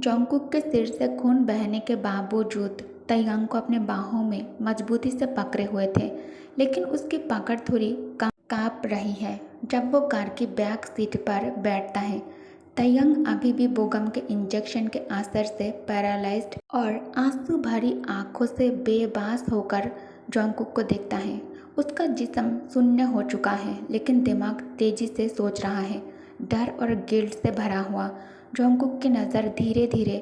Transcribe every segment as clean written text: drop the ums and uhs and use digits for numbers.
Jungkook के सिर से खून बहने के बावजूद तैयांग को अपने बाहों में मजबूती से पकड़े हुए थे, लेकिन उसकी पकड़ थोड़ी कांप रही है जब वो कार की बैक सीट पर बैठता है। तैयांग अभी भी बोगम के इंजेक्शन के असर से पैरालाइज्ड और आंसू भरी आंखों से बेबस होकर जोंगकुक को देखता है। उसका जिस्म शून्य हो चुका है, लेकिन दिमाग तेजी से सोच रहा है, डर और गिल्ट से भरा हुआ। जोंगकुक की नज़र धीरे धीरे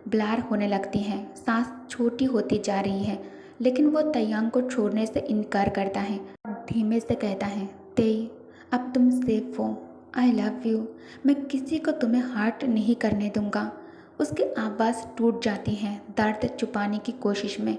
ब्लर होने लगती है, सांस छोटी होती जा रही है, लेकिन वो तैयांग को छोड़ने से इनकार करता है और धीमे से कहता है, तेई, अब तुम सेफ हो। I love you. मैं किसी को तुम्हें हर्ट नहीं करने दूंगा। उसकी आवाज़ टूट जाती है दर्द छुपाने की कोशिश में।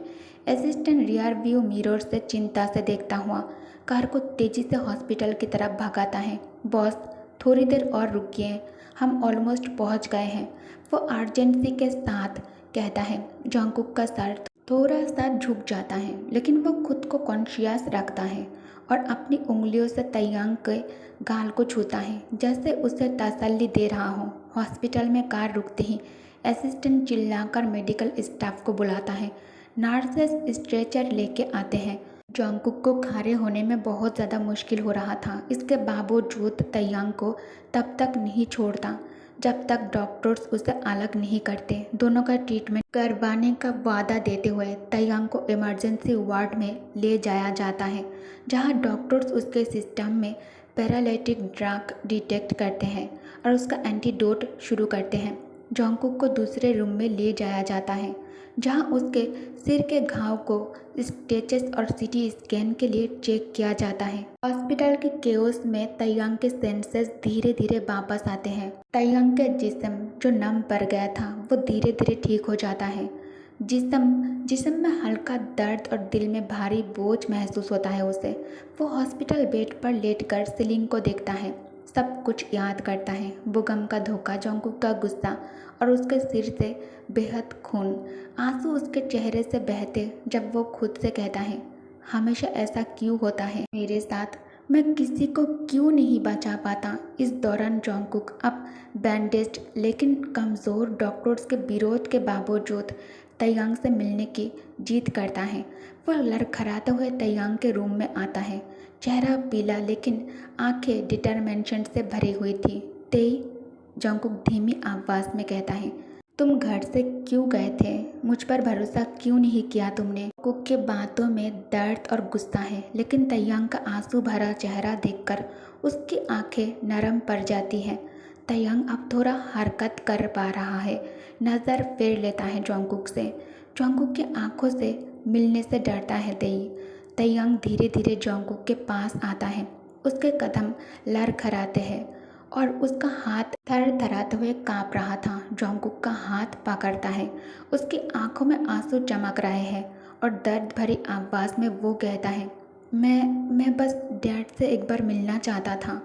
असिस्टेंट रियर व्यू मिरर से चिंता से देखता हुआ कार को तेजी से हॉस्पिटल की तरफ भगाता है। बॉस, थोड़ी देर और रुकिए, हम ऑलमोस्ट पहुंच गए हैं, वो अर्जेंसी के साथ कहता है। जोंगकुक का सर थोड़ा सा झुक जाता है, लेकिन वो खुद को कॉन्शियस रखता है और अपनी उंगलियों से तैयांग के गाल को छूता है, जैसे उसे तसल्ली दे रहा हो। हॉस्पिटल में कार रुकते ही असिस्टेंट चिल्लाकर मेडिकल स्टाफ को बुलाता है। नर्सेस स्ट्रेचर लेके आते हैं। जोंगकुक को खड़े होने में बहुत ज़्यादा मुश्किल हो रहा था। इसके बावजूद तैयांग को तब तक नहीं छोड़ता जब तक डॉक्टर्स उसे अलग नहीं करते। दोनों का ट्रीटमेंट करवाने का वादा देते हुए तैयांग को इमरजेंसी वार्ड में ले जाया जाता है, जहां डॉक्टर्स उसके सिस्टम में पैरालिटिक ड्रग डिटेक्ट करते हैं और उसका एंटीडोट शुरू करते हैं। जोंगकुक को दूसरे रूम में ले जाया जाता है, जहां उसके सिर के घाव को स्टिचेस और सीटी स्कैन के लिए चेक किया जाता है। हॉस्पिटल के केओस में तैयांग के सेंसेस धीरे धीरे वापस आते हैं। तैयांग का जिस्म जो नम पड़ गया था वो धीरे धीरे ठीक हो जाता है। जिस्म में हल्का दर्द और दिल में भारी बोझ महसूस होता है उसे। वो हॉस्पिटल बेड पर लेटकर सीलिंग को देखता है, सब कुछ याद करता है। बोगम का धोखा, जोंगकुक का गुस्सा और उसके सिर से बेहद खून। आंसू उसके चेहरे से बहते जब वो खुद से कहता है, हमेशा ऐसा क्यों होता है मेरे साथ, मैं किसी को क्यों नहीं बचा पाता। इस दौरान जोंगकुक अब बैंडेज्ड लेकिन कमज़ोर डॉक्टर्स के विरोध के बावजूद तैयांग से मिलने की जिद करता है। वो लड़खड़ाते हुए तैयांग के रूम में आता है, चेहरा पीला लेकिन आंखें डिटरमिनेशन से भरी हुई थी। तेई, जोंगकुक धीमी आवाज़ में कहता है, तुम घर से क्यों गए थे, मुझ पर भरोसा क्यों नहीं किया तुमने। कुक के बातों में दर्द और गुस्सा है, लेकिन तैयांग का आंसू भरा चेहरा देखकर उसकी आंखें नरम पड़ जाती हैं। तैयांग अब थोड़ा हरकत कर पा रहा है, नज़र फेर लेता है जोंगकुक से। जोंगकुक की आंखों से मिलने से डरता है तैयांग धीरे धीरे जोंगकुक के पास आता है। उसके कदम लड़खड़ाते हैं और उसका हाथ थरथराते हुए कांप रहा था। जोंगकुक का हाथ पकड़ता है, उसकी आंखों में आंसू चमक रहे हैं और दर्द भरी आवाज़ में वो कहता है, मैं बस डैड से एक बार मिलना चाहता था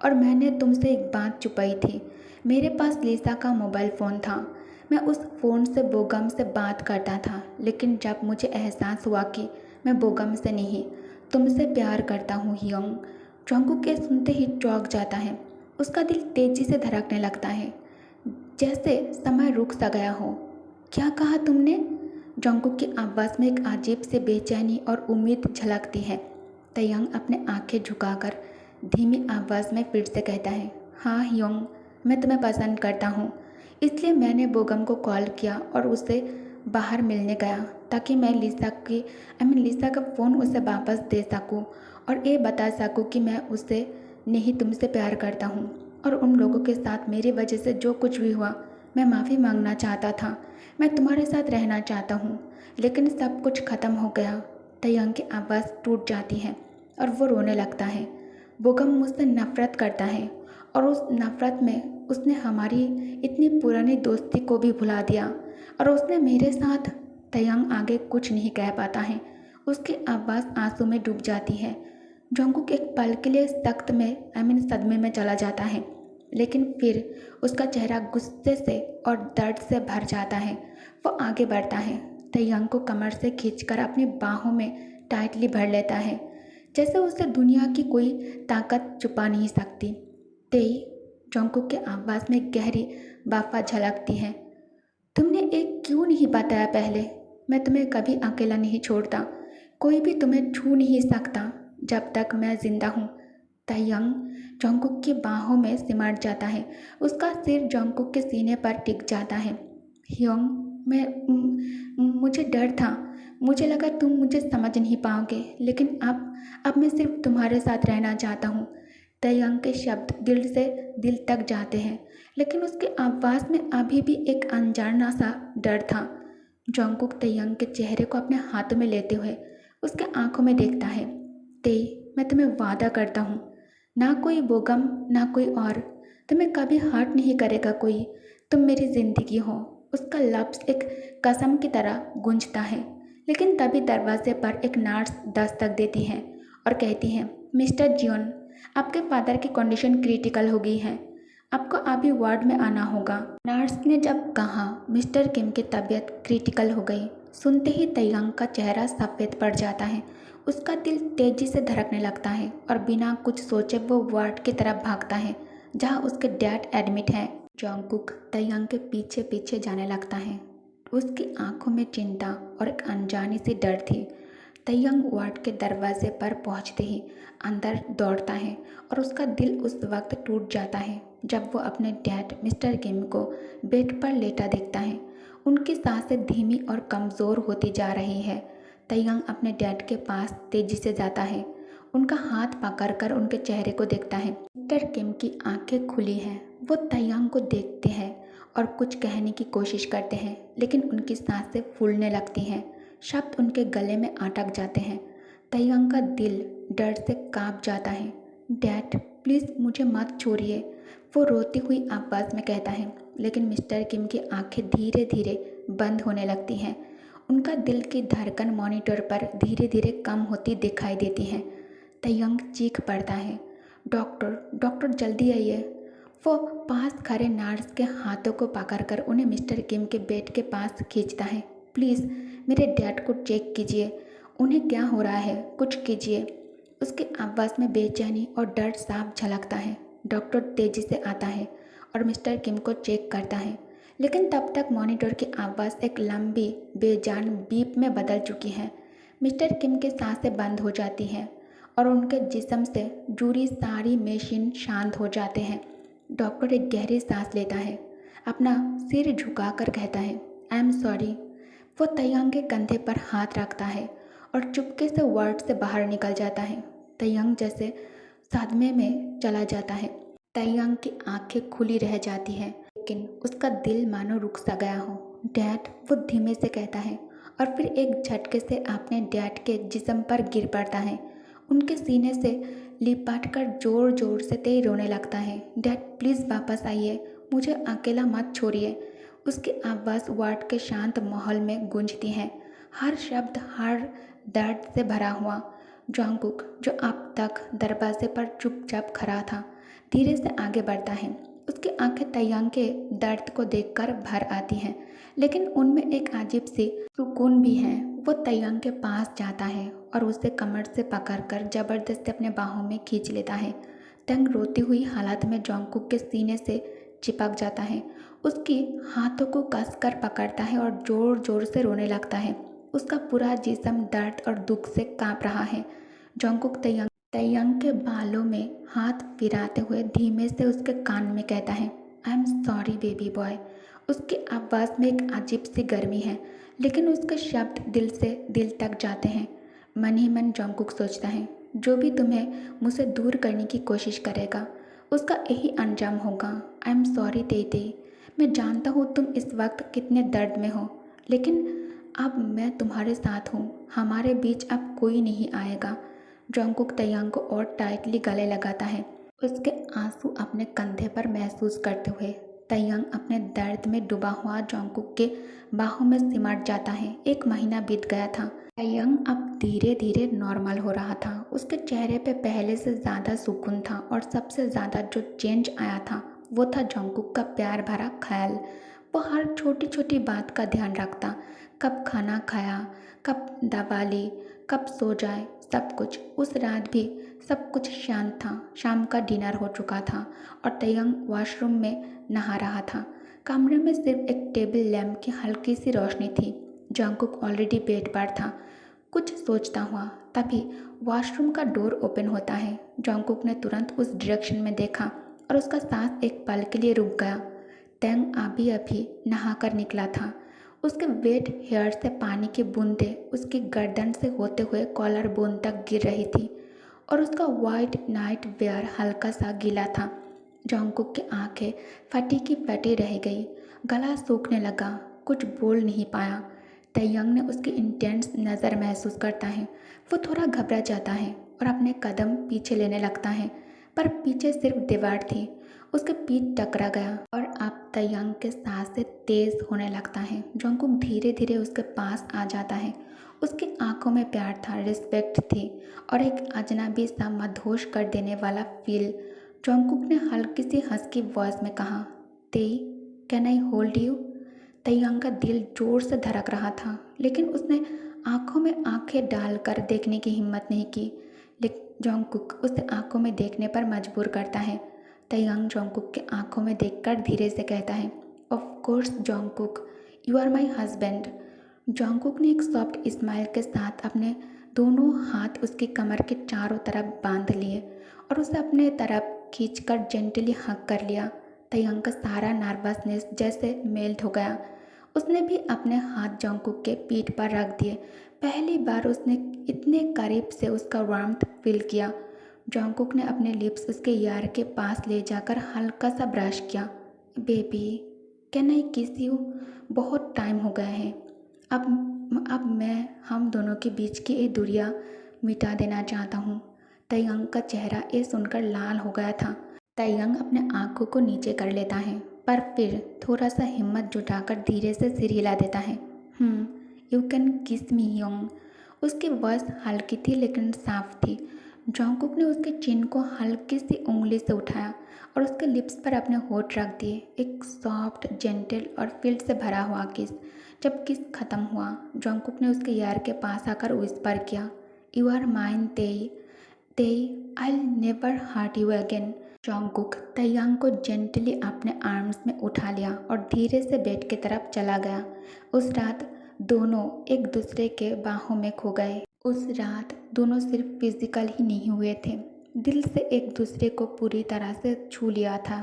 और मैंने तुमसे एक बात छुपाई थी। मेरे पास लिसा का मोबाइल फ़ोन था, मैं उस फ़ोन से बोगम से बात करता था, लेकिन जब मुझे एहसास हुआ कि मैं बोगम से नहीं तुमसे प्यार करता हूँ हियोंग। जोंगकुक के सुनते ही चौंक जाता है। उसका दिल तेजी से धड़कने लगता है, जैसे समय रुक सा गया हो। क्या कहा तुमने? जोंगकुक की आवाज़ में एक अजीब से बेचैनी और उम्मीद झलकती है। तैयांग अपने आंखें झुकाकर धीमी आवाज़ में फिर से कहता है, हाँ हियोंग, मैं तुम्हें पसंद करता हूँ, इसलिए मैंने बोगम को कॉल किया और उसे बाहर मिलने गया ताकि मैं लिसा का फ़ोन उसे वापस दे सकूँ और ये बता सकूँ कि मैं उसे नहीं तुमसे प्यार करता हूँ और उन लोगों के साथ मेरी वजह से जो कुछ भी हुआ मैं माफ़ी मांगना चाहता था। मैं तुम्हारे साथ रहना चाहता हूँ, लेकिन सब कुछ ख़त्म हो गया। तैयांग की आवाज़ टूट जाती है और वो रोने लगता है। बोगम मुझसे नफ़रत करता है और उस नफ़रत में उसने हमारी इतनी पुरानी दोस्ती को भी भुला दिया और उसने मेरे साथ। तैयांग आगे कुछ नहीं कह पाता है, उसकी आवाज़ आंसू में डूब जाती है। जोंगकुक एक पल के लिए सदमे में चला जाता है, लेकिन फिर उसका चेहरा गुस्से से और दर्द से भर जाता है। वो आगे बढ़ता है, तैयांग को कमर से खींचकर अपनी बाहों में टाइटली भर लेता है, जैसे उसे दुनिया की कोई ताकत छुपा नहीं सकती। तेई, जोंगकुक की आवाज़ में गहरी वफा झलकती है। नहीं बताया पहले? मैं तुम्हें कभी अकेला नहीं छोड़ता। कोई भी तुम्हें छू नहीं सकता जब तक मैं जिंदा हूँ। तायंग जोंगकुक की बाहों में सिमट जाता है। उसका सिर जोंगकुक के सीने पर टिक जाता है। ह्योंग, मुझे डर था। मुझे लगा तुम मुझे समझ नहीं पाओगे, लेकिन अब मैं सिर्फ तुम्हारे साथ रहना चाहता हूँ। तायंग के शब्द दिल से दिल तक जाते हैं, लेकिन उसकी आवाज़ में अभी भी एक अनजाना सा डर था। जोंगकुक तायंग के चेहरे को अपने हाथों में लेते हुए उसके आंखों में देखता है। ते, मैं तुम्हें वादा करता हूँ, ना कोई बोगम ना कोई और, तुम्हें कभी हर्ट नहीं करेगा कोई। तुम मेरी जिंदगी हो। उसका लफ्ज़ एक कसम की तरह गूंजता है, लेकिन तभी दरवाजे पर एक नर्स दस्तक देती है और कहती है, मिस्टर जियोन, आपके फादर की कंडीशन क्रिटिकल हो गई है, आपको अभी वार्ड में आना होगा। नर्स ने जब कहा मिस्टर किम की तबीयत क्रिटिकल हो गई, सुनते ही तायंग का चेहरा सफ़ेद पड़ जाता है। उसका दिल तेजी से धड़कने लगता है और बिना कुछ सोचे वो वार्ड की तरफ भागता है जहां उसके डैड एडमिट हैं। जोंगकुक तायंग के पीछे पीछे जाने लगता है। उसकी आंखों में चिंता और एक अनजानी सी डर थी। तायंग वार्ड के दरवाजे पर पहुंचते ही अंदर दौड़ता है और उसका दिल उस वक्त टूट जाता है जब वो अपने डैड मिस्टर किम को बेड पर लेटा देखता है। उनकी सांसें धीमी और कमज़ोर होती जा रही है। तायंग अपने डैड के पास तेजी से जाता है, उनका हाथ पकड़कर उनके चेहरे को देखता है। मिस्टर किम की आंखें खुली हैं। वो तायंग को देखते हैं और कुछ कहने की कोशिश करते हैं, लेकिन उनकी सांसें फूलने लगती हैं, शब्द उनके गले में अटक जाते हैं। तायंग का दिल डर से कांप जाता है। डैड, प्लीज़ मुझे मत छोड़िए, वो रोती हुई आवाज़ में कहता है, लेकिन मिस्टर किम की आंखें धीरे धीरे बंद होने लगती हैं। उनका दिल की धड़कन मॉनिटर पर धीरे धीरे कम होती दिखाई देती है। तायंग चीख पड़ता है, डॉक्टर, डॉक्टर जल्दी आइए। वो पास खड़े नर्स के हाथों को पकड़कर उन्हें मिस्टर किम के बेड के पास खींचता है। प्लीज़ मेरे डैड को चेक कीजिए, उन्हें क्या हो रहा है, कुछ कीजिए। उसकी आवाज़ में बेचैनी और डर साफ झलकता है। डॉक्टर तेजी से आता है और मिस्टर किम को चेक करता है, लेकिन तब तक मॉनिटर की आवाज़ एक लंबी बेजान बीप में बदल चुकी है। मिस्टर किम की सांसें बंद हो जाती हैं और उनके जिस्म से जुड़ी सारी मशीन शांत हो जाते हैं। डॉक्टर एक गहरी सांस लेता है, अपना सिर झुकाकर कहता है, आई एम सॉरी। वो तायंग के कंधे पर हाथ रखता है और चुपके से वार्ड से बाहर निकल जाता है। तायंग जैसे सदमे में चला जाता है। तायंग की आंखें खुली रह जाती हैं, लेकिन उसका दिल मानो रुक सा गया हो। डैड, वो धीमे से कहता है और फिर एक झटके से अपने डैड के जिस्म पर गिर पड़ता है। उनके सीने से लिपट कर जोर जोर से तेज रोने लगता है। डैड प्लीज़ वापस आइए, मुझे अकेला मत छोड़िए। उसकी आवाज़ वार्ड के शांत माहौल में गूंजती है, हर शब्द हर दर्द से भरा हुआ। जोंगकुक, जो अब तक दरवाजे पर चुपचाप खड़ा था, धीरे से आगे बढ़ता है। उसकी आंखें तायंग के दर्द को देखकर भर आती हैं, लेकिन उनमें एक अजीब सी सुकून भी है। वो तायंग के पास जाता है और उसे कमर से पकड़कर जबरदस्ती अपने बाहों में खींच लेता है। तायंग रोती हुई हालत में जोंगकुक के सीने से चिपक जाता है, उसकी हाथों को कसकर पकड़ता है और जोर जोर से रोने लगता है। उसका पूरा जिस्म दर्द और दुख से कांप रहा है। जोंगकुक तायंग के बालों में हाथ फिराते हुए धीमे से उसके कान में कहता है, I am sorry baby boy. उसकी आवाज़ में एक अजीब सी गर्मी है, लेकिन उसके शब्द दिल से दिल तक जाते हैं। मन ही मन जोंगकुक सोचता है, जो भी तुम्हें मुझसे दूर करने की कोशिश करेगा उसका यही अंजाम होगा। आई एम सॉरी तेते, मैं जानता हूँ तुम इस वक्त कितने दर्द में हो, लेकिन अब मैं तुम्हारे साथ हूँ, हमारे बीच अब कोई नहीं आएगा। जोंगकुक तायंग को और टाइटली गले लगाता है, उसके आंसू अपने कंधे पर महसूस करते हुए तायंग अपने दर्द में डूबा हुआ जोंगकुक के बाहों में सिमट जाता है। 1 महीना बीत गया था। तायंग अब धीरे धीरे नॉर्मल हो रहा था। उसके चेहरे पे पहले से ज़्यादा सुकून था और सबसे ज़्यादा जो चेंज आया था वो था जोंगकुक का प्यार भरा ख्याल। वो हर छोटी छोटी बात का ध्यान रखता, कब खाना खाया, कब दवा ली, कब सो जाए, सब कुछ। उस रात भी सब कुछ शांत था। शाम का डिनर हो चुका था और तायंग वॉशरूम में नहा रहा था। कमरे में सिर्फ एक टेबल लैम्प की हल्की सी रोशनी थी। जंगकुक ऑलरेडी बेड पर था, कुछ सोचता हुआ। तभी वॉशरूम का डोर ओपन होता है। जंगकुक ने तुरंत उस डायरेक्शन में देखा और उसका सांस एक पल के लिए रुक गया। तेंग अभी अभी नहाकर निकला था। उसके वेट हेयर से पानी की बूंदें उसकी गर्दन से होते हुए कॉलर बोन तक गिर रही थी और उसका वाइट नाइट वेयर हल्का सा गीला था। जंगकुक की आंखें फटी की फटी रह गई, गला सूखने लगा, कुछ बोल नहीं पाया। तयंग ने उसकी इंटेंस नज़र महसूस करता है। वो थोड़ा घबरा जाता है और अपने कदम पीछे लेने लगता है, पर पीछे सिर्फ दीवार थी। उसके पीठ टकरा गया और अब तयंग के सांसें तेज होने लगता है। जंगकुक धीरे धीरे उसके पास आ जाता है। उसकी आंखों में प्यार था, रिस्पेक्ट थी और एक अजनबी सा मदहोश कर देने वाला फील। जंगकुक ने हल्की सी हंसकी वॉइस में कहा, तेई, कैन आई होल्ड यू? तयंग का दिल जोर से धड़क रहा था, लेकिन उसने आंखों में आंखें डालकर देखने की हिम्मत नहीं की। लेकिन जंगकुक उसे आंखों में देखने पर मजबूर करता है। तयंग जंगकुक के आंखों में देखकर धीरे से कहता है, of course Jungkook, you are my husband. Jungkook ने एक सॉफ्ट स्माइल के साथ अपने दोनों हाथ उसकी कमर के चारों तरफ बांध लिए और उसे अपने तरफ खींचकर जेंटली हग कर लिया। तयंग का सारा नर्वसनेस जैसे मेल्ट हो गया। उसने भी अपने हाथ जंगकुक के पीठ पर रख दिए। पहली बार उसने इतने करीब से उसका वार्मथ फील किया। जंगकुक ने अपने लिप्स उसके यार के पास ले जाकर हल्का सा ब्रश किया। बेबी, कैन आई किस यू? बहुत टाइम हो गया है। अब मैं हम दोनों के बीच की ये दूरियां मिटा देना चाहता हूँ। तयंग का चेहरा ये सुनकर लाल हो गया था। तयंग अपने आंखों को नीचे कर लेता है, पर फिर थोड़ा सा हिम्मत जुटाकर धीरे से सिर हिला देता है। यू कैन किस मी योंग। उसकी वॉइस हल्की थी लेकिन साफ थी। जंगकुक ने उसके चिन को हल्की सी उंगली से उठाया और उसके लिप्स पर अपने होठ रख दिए। एक सॉफ्ट, जेंटल और फील्ड से भरा हुआ किस। जब किस खत्म हुआ, जंगकुक ने उसके यार के पास आकर विस्पर किया, you are mine Tae, Tae, I never hurt you again. Jungkook Taehyung को जेंटली अपने आर्म्स में उठा लिया और धीरे से बेड की तरफ चला गया। उस रात दोनों एक दूसरे के बाहों में खो गए। उस रात दोनों सिर्फ फिजिकल ही नहीं हुए थे, दिल से एक दूसरे को पूरी तरह से छू लिया था।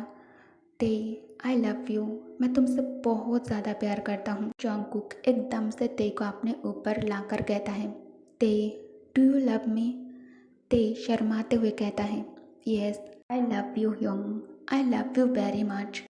तेई, आई लव यू। मैं तुमसे बहुत ज़्यादा प्यार करता हूँ। जंगकुक एकदम से तेई को अपने ऊपर लाकर कहता है, तेई, डू यू लव मी? तेई शर्माते हुए कहता है, yes, I love you Yong, I love you very much.